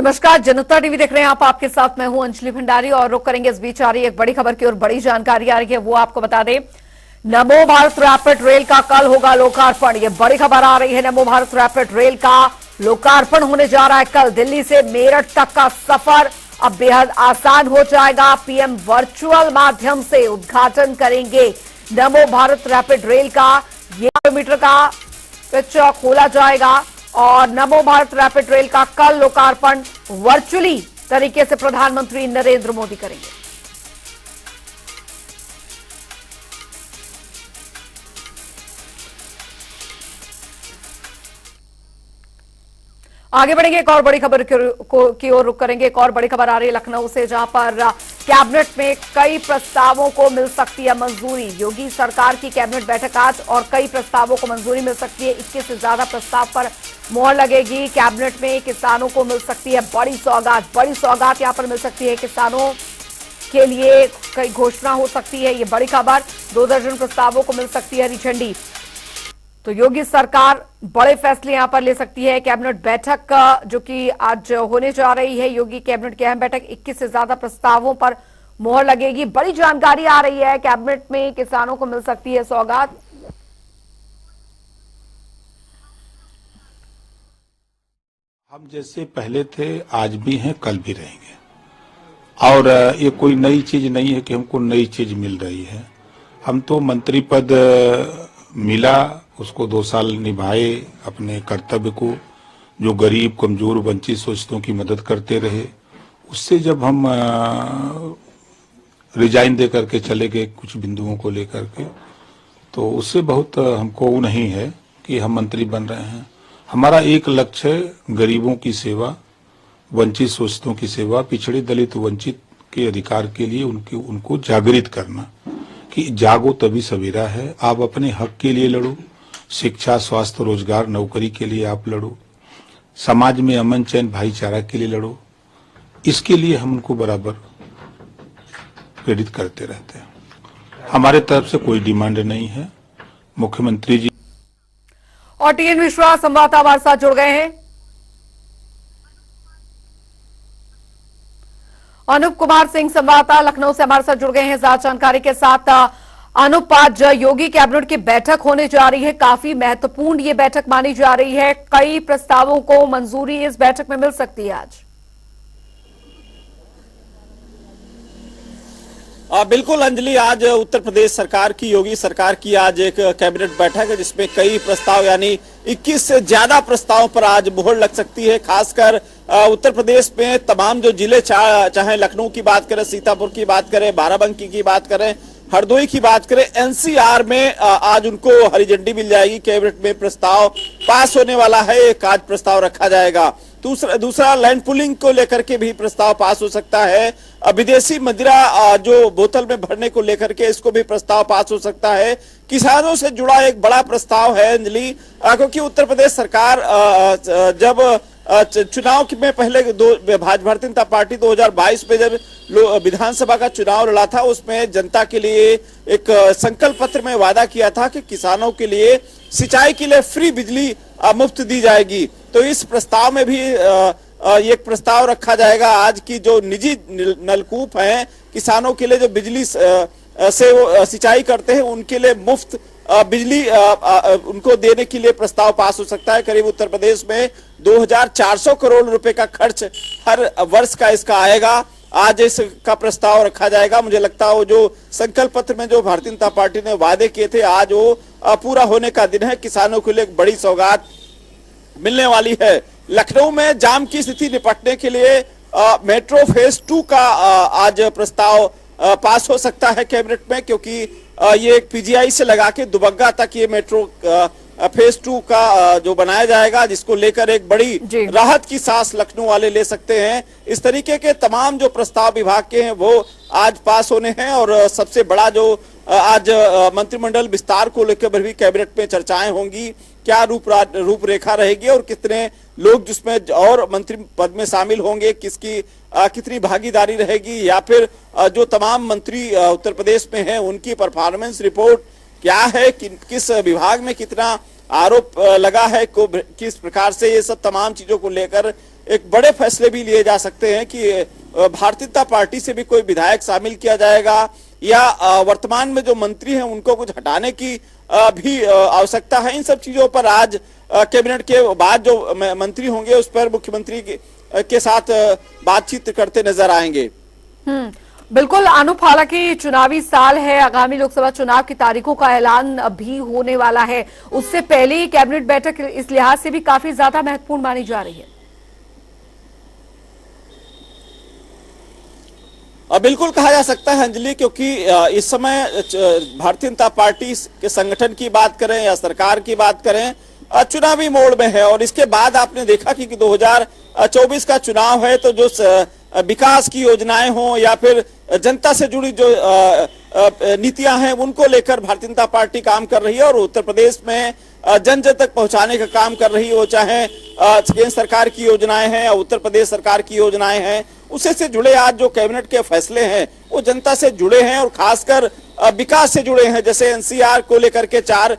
नमस्कार, जनता टीवी देख रहे हैं आप। आपके साथ मैं हूं अंजलि भंडारी और रुक करेंगे इस बीच आ रही एक बड़ी खबर की और बड़ी जानकारी आ रही है, वो आपको बता दें। नमो भारत रैपिड रेल का कल होगा लोकार्पण। ये बड़ी खबर आ रही है। नमो भारत रैपिड रेल का लोकार्पण होने जा रहा है कल। दिल्ली से मेरठ तक का सफर अब बेहद आसान हो जाएगा। पीएम वर्चुअल माध्यम से उद्घाटन करेंगे नमो भारत रैपिड रेल का। ये किलोमीटर का पिच खोला जाएगा और नमो भारत रैपिड रेल का कल लोकार्पण वर्चुअली तरीके से प्रधानमंत्री नरेंद्र मोदी करेंगे। आगे बढ़ेंगे, एक और बड़ी खबर की ओर रुख करेंगे। एक और बड़ी खबर आ रही है लखनऊ से, जहां पर कैबिनेट में कई प्रस्तावों को मिल सकती है मंजूरी। योगी सरकार की कैबिनेट बैठक आज और कई प्रस्तावों को मंजूरी मिल सकती है। 21 से ज्यादा प्रस्ताव पर मोहर लगेगी। कैबिनेट में किसानों को मिल सकती है बड़ी सौगात। बड़ी सौगात यहां पर मिल सकती है किसानों के लिए। कई घोषणा हो सकती है, ये बड़ी खबर। 2 दर्जन प्रस्तावों को मिल सकती है हरी झंडी। तो योगी सरकार बड़े फैसले यहां पर ले सकती है। कैबिनेट बैठक जो कि आज होने जा रही है, योगी कैबिनेट की अहम बैठक, 21 से ज्यादा प्रस्तावों पर मोहर लगेगी। बड़ी जानकारी आ रही है, कैबिनेट में किसानों को मिल सकती है सौगात। हम जैसे पहले थे, आज भी हैं, कल भी रहेंगे। और ये कोई नई चीज नहीं है कि हमको नई चीज मिल रही है। हम तो मंत्री पद मिला, उसको 2 साल निभाए अपने कर्तव्य को, जो गरीब, कमजोर, वंचित शोषितों की मदद करते रहे। उससे जब हम रिजाइन दे करके चले गए कुछ बिंदुओं को लेकर के, तो उससे बहुत हमको वो नहीं है कि हम मंत्री बन रहे हैं। हमारा एक लक्ष्य है गरीबों की सेवा, वंचित शोषितों की सेवा, पिछड़े दलित वंचित के अधिकार के लिए उनको जागृत करना कि जागो तभी सवेरा है। आप अपने हक के लिए लड़ो, शिक्षा, स्वास्थ्य, रोजगार, नौकरी के लिए आप लड़ो, समाज में अमन चैन भाईचारा के लिए लड़ो। इसके लिए हम उनको बराबर प्रेरित करते रहते हैं। हमारे तरफ से कोई डिमांड नहीं है। मुख्यमंत्री जी और टीएन मिश्रा संवाददाता हमारे साथ जुड़ गए हैं। अनूप कुमार सिंह संवाददाता लखनऊ से हमारे साथ जुड़ गए हैं ज्यादा जानकारी के साथ। अनूप, आज योगी कैबिनेट की बैठक होने जा रही है। काफी महत्वपूर्ण ये बैठक मानी जा रही है। कई प्रस्तावों को मंजूरी इस बैठक में मिल सकती है आज। बिल्कुल अंजलि, आज उत्तर प्रदेश सरकार की, योगी सरकार की आज एक कैबिनेट बैठक है जिसमें कई प्रस्ताव यानी 21 से ज्यादा प्रस्तावों पर आज मुहर लग सकती है। खासकर उत्तर प्रदेश में तमाम जो जिले, चाहे लखनऊ की बात करें, सीतापुर की बात करें, बाराबंकी की बात करें, हरदोई की बात करें, एनसीआर में आज उनको हरी झंडी मिल जाएगी। कैबिनेट में प्रस्ताव पास होने वाला है। एक आज प्रस्ताव रखा जाएगा। दूसरा लैंड पुलिंग को लेकर के भी प्रस्ताव पास हो सकता है। विदेशी मदिरा जो बोतल में भरने को लेकर के, इसको भी प्रस्ताव पास हो सकता है। किसानों से जुड़ा एक बड़ा प्रस्ताव है अंजलि, क्योंकि उत्तर प्रदेश सरकार जब चुनाव में पहले भारतीय जनता पार्टी 2022 में जब विधानसभा का चुनाव लड़ा था, उसमें जनता के लिए एक संकल्प पत्र में वादा किया था कि किसानों के लिए सिंचाई के लिए फ्री बिजली मुफ्त दी जाएगी। तो इस प्रस्ताव में भी एक प्रस्ताव रखा जाएगा। आज की जो निजी नलकूप हैं, किसानों के लिए जो बिजली से वो सिंचाई करते हैं, उनके लिए मुफ्त बिजली उनको देने के लिए प्रस्ताव पास हो सकता है। करीब उत्तर प्रदेश में 2400 करोड़ रुपए का खर्च हर वर्ष का इसका आएगा। आज इसका प्रस्ताव रखा जाएगा। मुझे लगता है वो जो संकल्प पत्र में जो भारतीय जनता पार्टी ने वादे किए थे, आज वो पूरा होने का दिन है। किसानों के लिए एक बड़ी सौगात मिलने वाली है। लखनऊ में जाम की स्थिति निपटने के लिए मेट्रो फेज 2 का आज प्रस्ताव पास हो सकता है कैबिनेट में, क्योंकि ये पीजीआई से लगा के दुबग्गा तक ये मेट्रो फेज 2 का जो बनाया जाएगा, जिसको लेकर एक बड़ी राहत की सांस लखनऊ वाले ले सकते हैं। इस तरीके के तमाम जो प्रस्ताव विभाग के हैं वो आज पास होने हैं। और सबसे बड़ा जो आज मंत्रिमंडल विस्तार को लेकर भी कैबिनेट में चर्चाएं होंगी। क्या रूपरेखा रहेगी और कितने लोग जिसमें और मंत्री पद में शामिल होंगे, किसकी कितनी भागीदारी रहेगी, या फिर जो तमाम मंत्री उत्तर प्रदेश में हैं उनकी परफॉर्मेंस रिपोर्ट क्या है, किस विभाग में कितना आरोप लगा है, किस प्रकार से, ये सब तमाम चीजों को लेकर एक बड़े फैसले भी लिए जा सकते हैं कि भारतीय जनता पार्टी से भी कोई विधायक शामिल किया जाएगा या वर्तमान में जो मंत्री हैं उनको कुछ हटाने की भी आवश्यकता है। इन सब चीजों पर आज कैबिनेट के बाद जो मंत्री होंगे उस पर मुख्यमंत्री के साथ बातचीत करते नजर आएंगे। बिल्कुल अनूप, हालांकि चुनावी साल है, आगामी लोकसभा चुनाव की तारीखों का ऐलान भी होने वाला है, उससे पहले ही कैबिनेट बैठक इस लिहाज से भी काफी ज्यादा महत्वपूर्ण मानी जा रही है। बिल्कुल कहा जा सकता है अंजलि, क्योंकि इस समय भारतीय जनता पार्टी के संगठन की बात करें या सरकार की बात करें, चुनावी मोड़ में है। और इसके बाद आपने देखा कि 2024 का चुनाव है, तो जो विकास की योजनाएं हों या फिर जनता से जुड़ी जो नीतियां हैं उनको लेकर भारतीय जनता पार्टी काम कर रही है और उत्तर प्रदेश में जन जन तक पहुंचाने का काम कर रही है। वो चाहे केंद्र सरकार की योजनाएं हैं या उत्तर प्रदेश सरकार की योजनाएं हैं, उससे से जुड़े आज जो कैबिनेट के फैसले हैं वो जनता से जुड़े हैं और खासकर विकास से जुड़े हैं। जैसे एनसीआर को लेकर के 4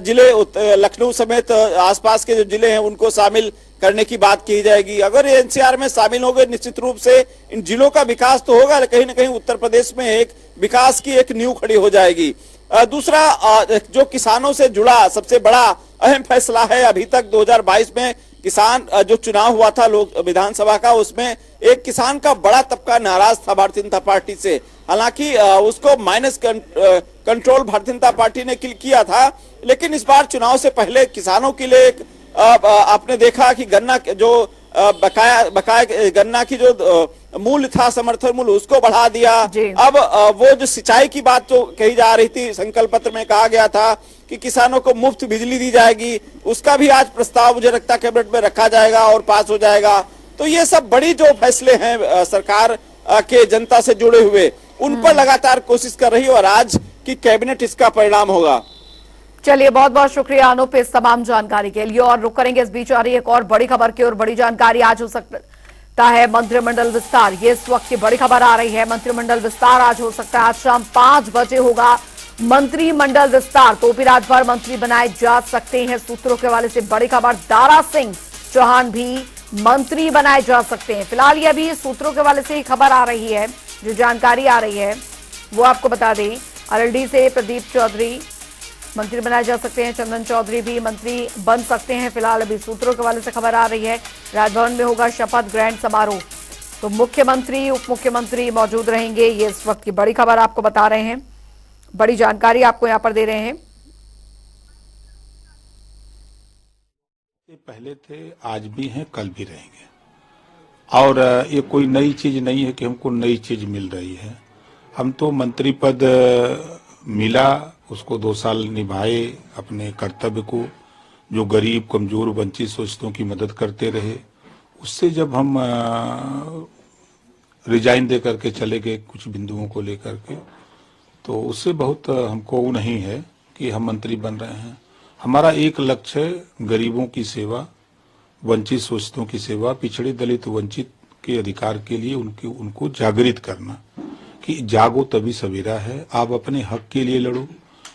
जिले लखनऊ समेत आसपास के जो जिले हैं उनको शामिल करने की बात की जाएगी। अगर ये एनसीआर में शामिल हो गए, निश्चित रूप से इन जिलों का विकास तो होगा, कहीं ना कहीं उत्तर प्रदेश में एक विकास की एक नींव खड़ी हो जाएगी। दूसरा, जो किसानों से जुड़ा सबसे बड़ा अहम फैसला है, अभी तक 2022 में किसान जो चुनाव हुआ था लोक विधानसभा का, उसमें एक किसान का बड़ा तबका नाराज था भारतीय जनता पार्टी से। हालांकि उसको minus control Bharatiya Janata party ने किया था, लेकिन इस बार चुनाव से पहले किसानों के लिए एक आपने देखा कि गन्ना जो बकाया गन्ना की जो मूल्य था, समर्थन मूल्य, उसको बढ़ा दिया। अब वो जो सिंचाई की बात जो कही जा रही थी, संकल्प पत्र में कहा गया था कि किसानों को मुफ्त बिजली दी जाएगी, उसका भी आज प्रस्ताव मुझे लगता है कैबिनेट में रखा जाएगा और पास हो जाएगा। तो ये सब बड़ी जो फैसले हैं सरकार के जनता से जुड़े हुए, उन पर लगातार कोशिश कर रही है और आज की कैबिनेट इसका परिणाम होगा। चलिए, बहुत बहुत शुक्रिया अनूप इस तमाम जानकारी के लिए। और रुक करेंगे, इस बीच आ रही एक और बड़ी खबर की और बड़ी जानकारी आज हो सकता है मंत्रिमंडल विस्तार। ये इस वक्त की बड़ी खबर आ रही है, मंत्रिमंडल विस्तार आज हो सकता है। आज शाम 5 बजे होगा मंत्रिमंडल विस्तार। तो भी रात भर मंत्री बनाए जा सकते हैं, सूत्रों के हवाले से बड़ी खबर। दारा सिंह चौहान भी मंत्री बनाए जा सकते हैं। फिलहाल ये अभी सूत्रों के हवाले से ही खबर आ रही है, जो जानकारी आ रही है वो आपको बता दें। आरएलडी से प्रदीप चौधरी मंत्री बनाए जा सकते हैं, चंदन चौधरी भी मंत्री बन सकते हैं। फिलहाल अभी सूत्रों के हवाले से खबर आ रही है। राजभवन में होगा शपथ ग्रहण समारोह, तो मुख्यमंत्री उप मुख्यमंत्री मौजूद रहेंगे। ये इस वक्त की बड़ी खबर आपको बता रहे हैं, बड़ी जानकारी आपको यहां पर दे रहे हैं। ये पहले थे, आज भी हैं, कल भी रहेंगे। और ये कोई नई चीज नहीं है कि हमको नई चीज मिल रही है। हम तो मंत्री पद मिला, उसको 2 साल निभाए, अपने कर्तव्य को, जो गरीब कमजोर वंचित शोषितों की मदद करते रहे। उससे जब हम रिजाइन दे करके चले गए कुछ बिंदुओं को लेकर के, तो उससे बहुत हमको वो नहीं है कि हम मंत्री बन रहे हैं। हमारा एक लक्ष्य है गरीबों की सेवा, वंचित शोषितों की सेवा, पिछड़े दलित वंचित के अधिकार के लिए उनको जागृत करना कि जागो तभी सवेरा है। आप अपने हक के लिए लड़ो,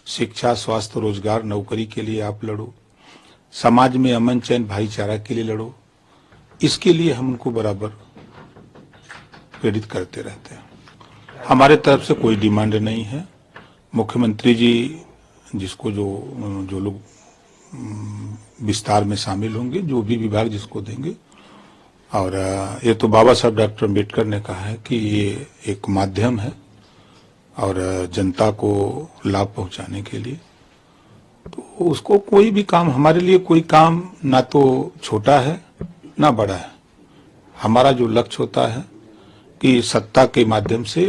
शिक्षा, स्वास्थ्य, रोजगार, नौकरी के लिए आप लड़ो, समाज में अमन चैन भाईचारा के लिए लड़ो। इसके लिए हम उनको बराबर प्रेरित करते रहते हैं। हमारे तरफ से कोई डिमांड नहीं है। मुख्यमंत्री जी जिसको जो लोग विस्तार में शामिल होंगे, जो भी विभाग जिसको देंगे, और ये तो बाबा साहब डॉक्टर अम्बेडकर ने कहा है कि ये एक माध्यम है और जनता को लाभ पहुंचाने के लिए, तो उसको कोई भी काम, हमारे लिए कोई काम ना तो छोटा है ना बड़ा है। हमारा जो लक्ष्य होता है कि सत्ता के माध्यम से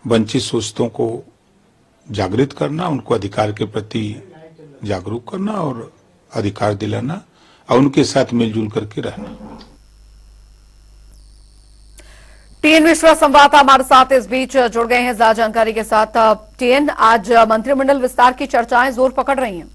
वंचित शोषितों को जागृत करना, उनको अधिकार के प्रति जागरूक करना और अधिकार दिलाना और उनके साथ मिलजुल करके रहना। टीएन मिश्रा संवाददाता हमारे साथ इस बीच जुड़ गए हैं ज्यादा जानकारी के साथ। टीएन, आज मंत्रिमंडल विस्तार की चर्चाएं जोर पकड़ रही हैं।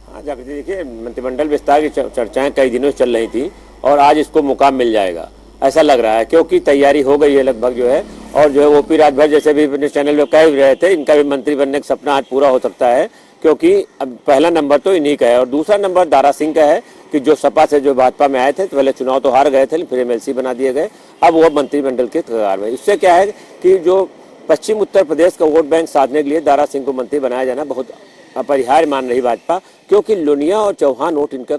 हाँ जागृति, देखिए मंत्रिमंडल विस्तार की चर्चाएं कई दिनों से चल रही थी और आज इसको मुकाम मिल जाएगा ऐसा लग रहा है, क्योंकि तैयारी हो गई है लगभग जो है। और जो है ओपी राजभर जैसे भी अपने चैनल में कह रहे थे, इनका भी मंत्री बनने का सपना आज पूरा हो सकता है, क्योंकि अब पहला नंबर तो इन्हीं का है और दूसरा नंबर दारा सिंह का है कि जो सपा से जो भाजपा में आए थे तो पहले चुनाव तो हार गए थे, फिर एमएलसी बना दिए गए, अब वो मंत्रिमंडल के कगार में। इससे क्या है कि जो पश्चिम उत्तर प्रदेश का वोट बैंक साधने के लिए दारा सिंह को मंत्री बनाया जाना बहुत अपरिहार्य मान रही भाजपा, क्योंकि लोनिया और चौहान वोट इनका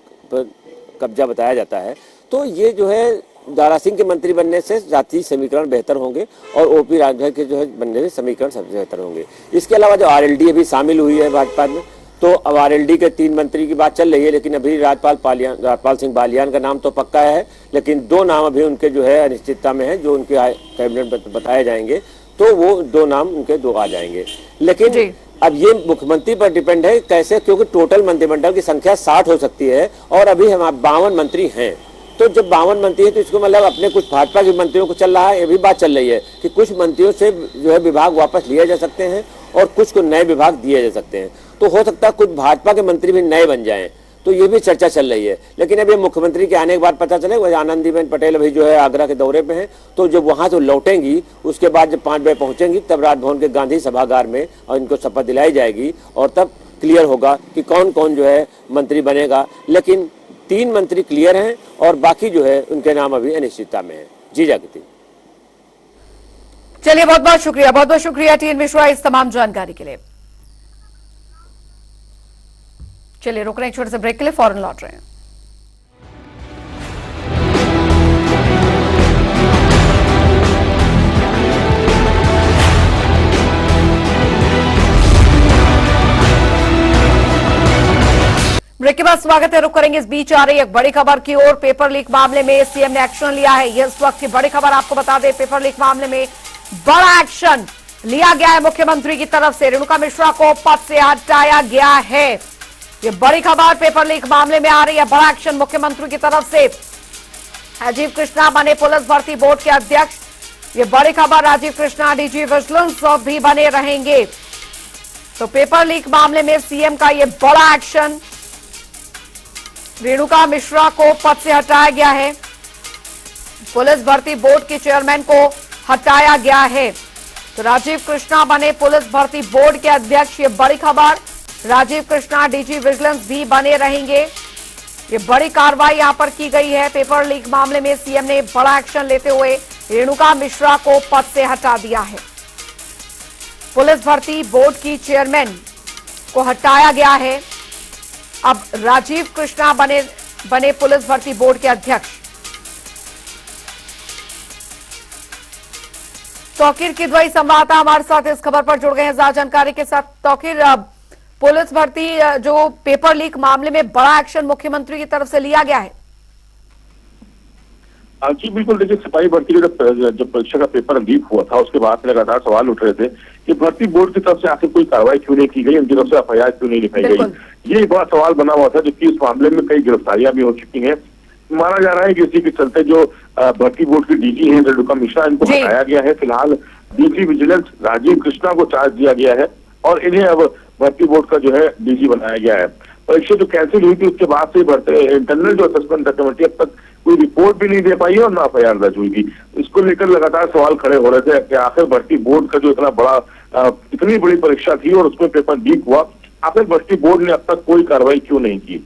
कब्जा बताया जाता है। तो ये जो है दारा सिंह के मंत्री बनने से जातीय समीकरण बेहतर होंगे और ओपी राजभर के जो है बनने में समीकरण सबसे बेहतर होंगे। इसके अलावा जो आरएलडी अभी शामिल हुई है भाजपा में, तो अब आरएलडी के 3 मंत्री की बात चल रही है, लेकिन अभी राजपाल सिंह बालियान का नाम तो पक्का है, लेकिन 2 नाम अभी उनके जो है अनिश्चितता में है, जो उनके कैबिनेट बताए जाएंगे, तो वो 2 नाम उनके 2 आ जाएंगे। लेकिन अब ये मुख्यमंत्री पर डिपेंड है कैसे, क्योंकि टोटल मंत्रिमंडल की संख्या 60 हो सकती है और अभी हम 52 मंत्री हैं। तो जब 52 मंत्री है तो इसको मतलब अपने कुछ भाजपा के मंत्रियों को चल रहा है, ये भी बात चल रही है कि कुछ मंत्रियों से जो है विभाग वापस लिए जा सकते हैं और कुछ को नए विभाग दिए जा सकते हैं। तो हो सकता है कुछ भाजपा के मंत्री भी नए बन जाएं, तो ये भी चर्चा चल रही है। लेकिन अभी मुख्यमंत्री के आने के बाद पता चले, वही आनंदीबेन पटेल अभी जो है आगरा के दौरे पे हैं, तो जब वहां से लौटेंगी उसके बाद जब 5 बजे पहुंचेंगी तब राजभवन के गांधी सभागार में और इनको शपथ दिलाई जाएगी और तब क्लियर होगा कि कौन कौन जो है मंत्री बनेगा। लेकिन 3 मंत्री क्लियर हैं और बाकी जो है उनके नाम अभी अनिश्चितता में है। जी जागृति। चलिए बहुत बहुत शुक्रिया टीएन मिश्रा इस तमाम जानकारी के लिए। चलिए रुक रहे हैं छोटे से ब्रेक के लिए, फौरन लौट रहे हैं। ब्रेक के बाद स्वागत है, रुक करेंगे इस बीच आ रही एक बड़ी खबर की ओर। पेपर लीक मामले में सीएम ने एक्शन लिया है, यह इस वक्त की बड़ी खबर आपको बता दें। पेपर लीक मामले में बड़ा एक्शन लिया गया है मुख्यमंत्री की तरफ से, रेणुका मिश्रा को पद से हटाया गया है। ये बड़ी खबर पेपर लीक मामले में आ रही है, बड़ा एक्शन मुख्यमंत्री की तरफ से। राजीव कृष्णा बने पुलिस भर्ती बोर्ड के अध्यक्ष, ये बड़ी खबर। राजीव कृष्णा डीजी विजिलेंस भी बने रहेंगे। तो पेपर लीक मामले में सीएम का ये बड़ा एक्शन, रेणुका मिश्रा को पद से हटाया गया है, पुलिस भर्ती बोर्ड के चेयरमैन को हटाया गया है। तो राजीव कृष्णा बने पुलिस भर्ती बोर्ड के अध्यक्ष, ये बड़ी खबर। राजीव कृष्णा डीजी विजिलेंस भी बने रहेंगे। ये बड़ी कार्रवाई यहां पर की गई है। पेपर लीक मामले में सीएम ने बड़ा एक्शन लेते हुए रेणुका मिश्रा को पद से हटा दिया है। पुलिस भर्ती बोर्ड की चेयरमैन को हटाया गया है। अब राजीव कृष्णा बने पुलिस भर्ती बोर्ड के अध्यक्ष। तौकीर किदवई संवाददाता हमारे साथ इस खबर पर जुड़ गए हैं ज्यादा जानकारी के साथ। तौकीर, पुलिस भर्ती जो पेपर लीक मामले में बड़ा एक्शन मुख्यमंत्री की तरफ से लिया गया है। जी बिल्कुल, देखिए सिपाही भर्ती का जब परीक्षा का पेपर लीक हुआ था उसके बाद लगातार सवाल उठ रहे थे कि भर्ती बोर्ड की तरफ से आखिर कोई कार्रवाई क्यों नहीं की गई, उनकी तरफ से एफआईआर क्यों नहीं लिखाई गई। ये बड़ा सवाल बना हुआ था, जबकि इस मामले में कई गिरफ्तारियां भी हो चुकी हैं। माना जा रहा है कि इसी के चलते जो भर्ती बोर्ड की डीजी है रेणुका मिश्रा, इनको हटाया गया है। फिलहाल डीजी विजिलेंस राजीव कृष्णा को चार्ज दिया गया है और इन्हें अब भर्ती बोर्ड का जो है डीजी बनाया गया है। परीक्षा जो कैंसिल हुई थी उसके बाद से इंटरनल जो असेसमेंट कमेटी अब तक कोई रिपोर्ट भी नहीं दे पाई है और ना एफआईआर दर्ज हुई थी। इसको लेकर लगातार सवाल खड़े हो रहे थे कि आखिर भर्ती बोर्ड का जो इतना बड़ा इतनी बड़ी परीक्षा थी और उसमें पेपर लीक हुआ, आखिर भर्ती बोर्ड ने अब तक कोई कार्रवाई क्यों नहीं की।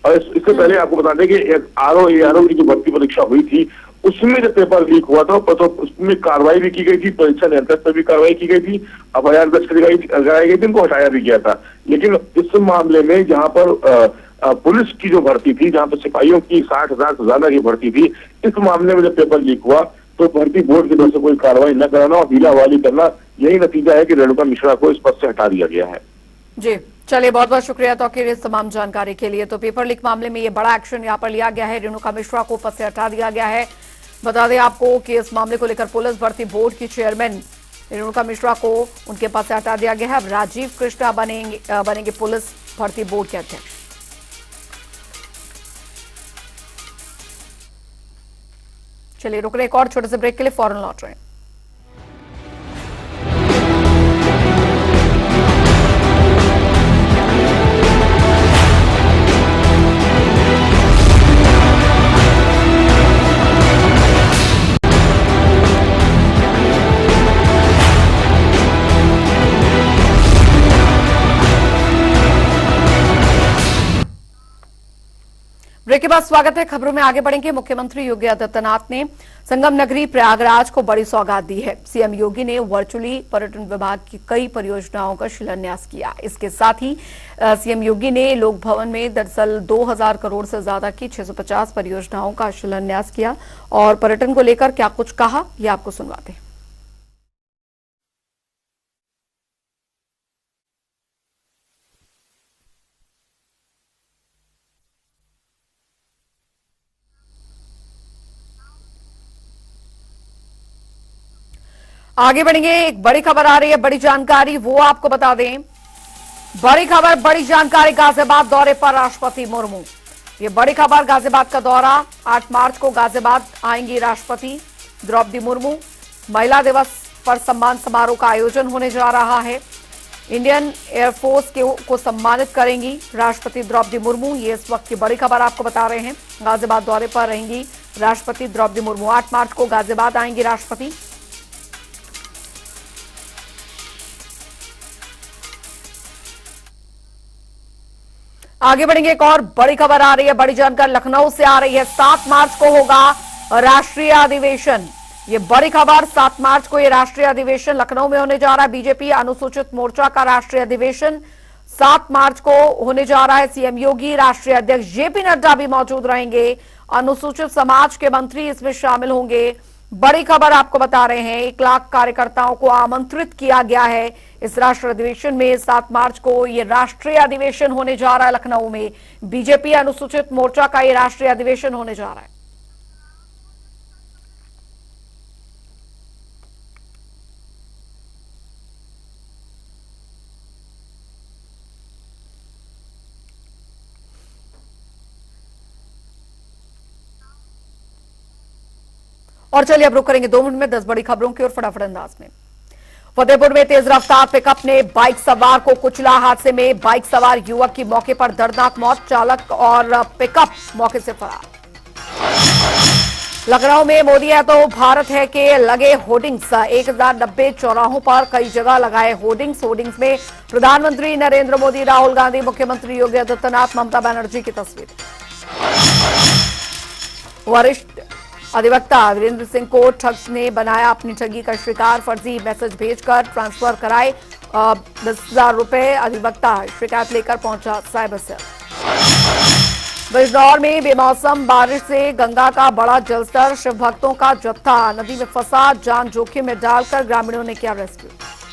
और इससे पहले आपको बता दें कि आरओ एआरओ की जो भर्ती परीक्षा हुई थी उसमें जब पेपर लीक हुआ था तो उसमें कार्रवाई भी की गई थी, परीक्षा नियंत्रक पर भी कार्रवाई की गई थी, एफआईआर दर्ज कराई गई थी, उनको हटाया भी गया था। लेकिन इस मामले में जहां पर पुलिस की जो भर्ती थी, जहां पर सिपाहियों की 60,000 से ज्यादा की भर्ती थी, इस मामले में जब पेपर लीक हुआ तो भर्ती बोर्ड की तरफ से कोई कार्रवाई न कराना और ढीलावाली करना, यही नतीजा है कि रेणुका मिश्रा को इस पद से हटा दिया गया है। जी चलिए, बहुत बहुत शुक्रिया तौकीर इस तमाम जानकारी के लिए। तो पेपर लीक मामले में ये बड़ा एक्शन यहाँ पर लिया गया है, रेणुका मिश्रा को पद से हटा दिया गया है। बता दें आपको कि इस मामले को लेकर पुलिस भर्ती बोर्ड की चेयरमैन रेणुका मिश्रा को उनके पद से हटा दिया गया है। अब राजीव कृष्णा बनेंगे पुलिस भर्ती बोर्ड के अध्यक्ष। चलिए रुक रहे एक और छोटे से ब्रेक के लिए, फौरन लौट रहे हैं। ब्रेक के बाद स्वागत है। खबरों में आगे बढ़ेंगे। मुख्यमंत्री योगी आदित्यनाथ ने संगम नगरी प्रयागराज को बड़ी सौगात दी है। सीएम योगी ने वर्चुअली पर्यटन विभाग की कई परियोजनाओं का शिलान्यास किया। इसके साथ ही सीएम योगी ने लोक भवन में दरअसल 2000 करोड़ से ज्यादा की 650 परियोजनाओं का शिलान्यास किया और पर्यटन को लेकर क्या कुछ कहा, ये आपको सुनवाते हैं। आगे बढ़ेंगे। एक बड़ी खबर आ रही है, बड़ी जानकारी वो आपको बता दें। बड़ी खबर, बड़ी जानकारी, गाजियाबाद दौरे पर राष्ट्रपति मुर्मू। ये बड़ी खबर, गाजियाबाद का दौरा। 8 मार्च को गाजियाबाद आएंगी राष्ट्रपति द्रौपदी मुर्मू। महिला दिवस पर सम्मान समारोह का आयोजन होने जा रहा है। इंडियन एयरफोर्स को सम्मानित करेंगी राष्ट्रपति द्रौपदी मुर्मू। ये इस वक्त की बड़ी खबर आपको बता रहे हैं। गाजियाबाद दौरे पर रहेंगी राष्ट्रपति द्रौपदी मुर्मू। 8 मार्च को गाजियाबाद आएंगी राष्ट्रपति। आगे बढ़ेंगे। एक और बड़ी खबर आ रही है, बड़ी जानकारी लखनऊ से आ रही है। 7 मार्च को होगा राष्ट्रीय अधिवेशन। ये बड़ी खबर, 7 मार्च को ये राष्ट्रीय अधिवेशन लखनऊ में होने जा रहा है। बीजेपी अनुसूचित मोर्चा का राष्ट्रीय अधिवेशन 7 मार्च को होने जा रहा है। सीएम योगी, राष्ट्रीय अध्यक्ष जेपी नड्डा भी मौजूद रहेंगे। अनुसूचित समाज के मंत्री इसमें शामिल होंगे। बड़ी खबर आपको बता रहे हैं। 1 लाख कार्यकर्ताओं को आमंत्रित किया गया है इस राष्ट्रीय अधिवेशन में। 7 मार्च को ये राष्ट्रीय अधिवेशन होने जा रहा है लखनऊ में। बीजेपी अनुसूचित मोर्चा का ये राष्ट्रीय अधिवेशन होने जा रहा है। और चलिए अब रुक करेंगे 2 मिनट में 10 बड़ी खबरों की ओर फटाफट अंदाज में। फतेहपुर में तेज रफ्तार पिकअप ने बाइक सवार को कुचला। हादसे में बाइक सवार युवक की मौके पर दर्दनाक मौत। चालक और पिकअप मौके से फरार। लखनऊ में मोदी है तो भारत है के लगे होर्डिंग्स। 1090 चौराहों पर कई जगह लगाए होर्डिंग्स में प्रधानमंत्री नरेंद्र मोदी, राहुल गांधी, मुख्यमंत्री योगी आदित्यनाथ, ममता बनर्जी की तस्वीर। वरिष्ठ अधिवक्ता वीरेंद्र सिंह को ठग्स ने बनाया अपनी ठगी का शिकार। फर्जी मैसेज भेजकर ट्रांसफर कराए 10,000 रुपए। अधिवक्ता शिकायत लेकर पहुंचा साइबर सेल। बिजनौर में बेमौसम बारिश से गंगा का बड़ा जलस्तर। शिव भक्तों का जत्था नदी में फंसा। जान जोखिम में डालकर ग्रामीणों ने किया रेस्क्यू।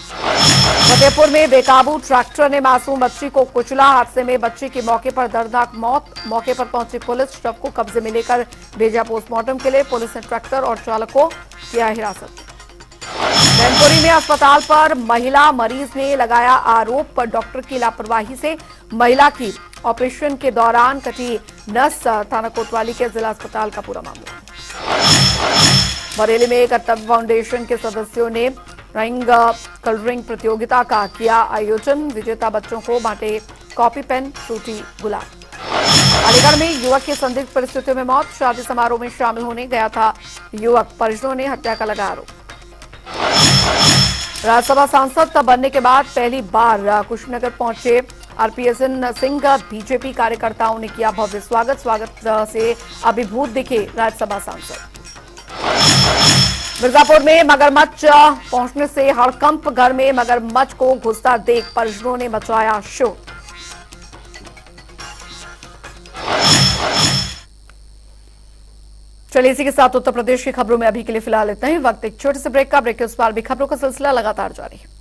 फतेहपुर में बेकाबू ट्रैक्टर ने मासूम बच्ची को कुचला। हादसे में बच्ची की मौके पर दर्दनाक मौत। मौके पर पहुंची पुलिस, शव को कब्जे में लेकर भेजा पोस्टमार्टम के लिए। पुलिस ने ट्रैक्टर और चालक को किया हिरासत। मैनपुरी में अस्पताल पर महिला मरीज ने लगाया आरोप। डॉक्टर की लापरवाही से महिला की ऑपरेशन के दौरान कटी नस। थाना कोतवाली के जिला अस्पताल का पूरा मामला। बरेली में कर्तव्य फाउंडेशन के सदस्यों ने रंग कलरिंग प्रतियोगिता का किया आयोजन। विजेता बच्चों को बांटे कॉपी पेन, फ्रूटी, गुलाब। अलीगढ़ में युवक की संदिग्ध परिस्थितियों में मौत। शादी समारोह में शामिल होने गया था युवक, परिजनों ने हत्या का लगा आरोप। राज्यसभा सांसद बनने के बाद पहली बार कुशीनगर पहुंचे आरपीएसएन सिंह। बीजेपी कार्यकर्ताओं ने किया भव्य स्वागत से अभिभूत दिखे राज्यसभा सांसद। मिर्जापुर में मगरमच्छ पहुंचने से हड़कंप। घर में मगरमच्छ को घुसता देख परिजनों ने मचाया शोर। चलिए इसी के साथ उत्तर प्रदेश की खबरों में अभी के लिए फिलहाल इतना ही। वक्त एक छोटे से ब्रेक का। ब्रेक के उस पार भी खबरों का सिलसिला लगातार जारी है।